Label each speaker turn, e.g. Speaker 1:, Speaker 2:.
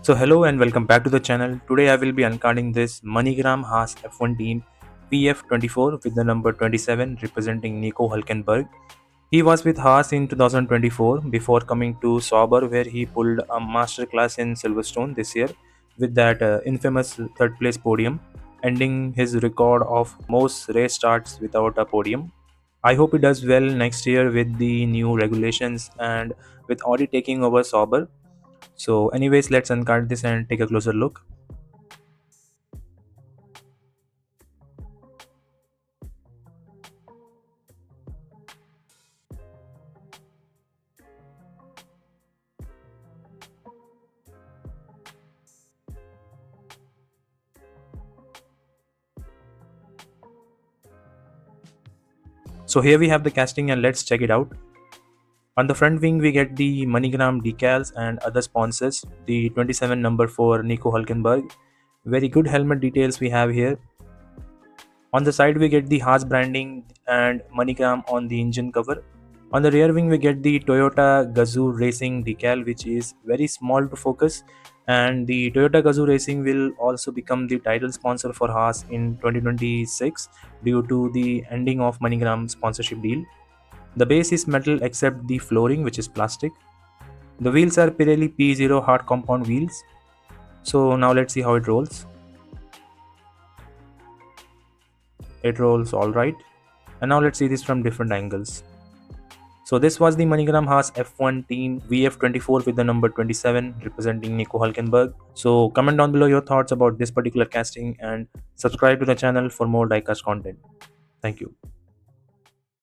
Speaker 1: So hello and welcome back to the channel. Today I will be uncarding this Moneygram Haas F1 team PF24 with the number 27 representing Nico Hulkenberg. He was with Haas in 2024 before coming to Sauber where he pulled a masterclass in Silverstone this year with that infamous third place podium, ending his record of most race starts without a podium. I hope he does well next year with the new regulations and with Audi taking over Sauber. So anyways, let's uncard this and take a closer look. So here we have the casting and let's check it out. On the front wing we get the MoneyGram decals and other sponsors, the 27 number for Nico Hulkenberg. Very good helmet details we have here. On the side we get the Haas branding and MoneyGram on the engine cover. On the rear wing we get the Toyota Gazoo Racing decal, which is very small to focus, and the Toyota Gazoo Racing will also become the title sponsor for Haas in 2026 due to the ending of MoneyGram sponsorship deal. The base is metal except the flooring, which is plastic. The wheels are Pirelli P0 hard compound wheels. So now let's see how it rolls. It rolls alright. And now let's see this from different angles. So this was the MoneyGram Haas F1 team VF24 with the number 27 representing Nico Hulkenberg. So comment down below your thoughts about this particular casting and subscribe to the channel for more diecast content. Thank you.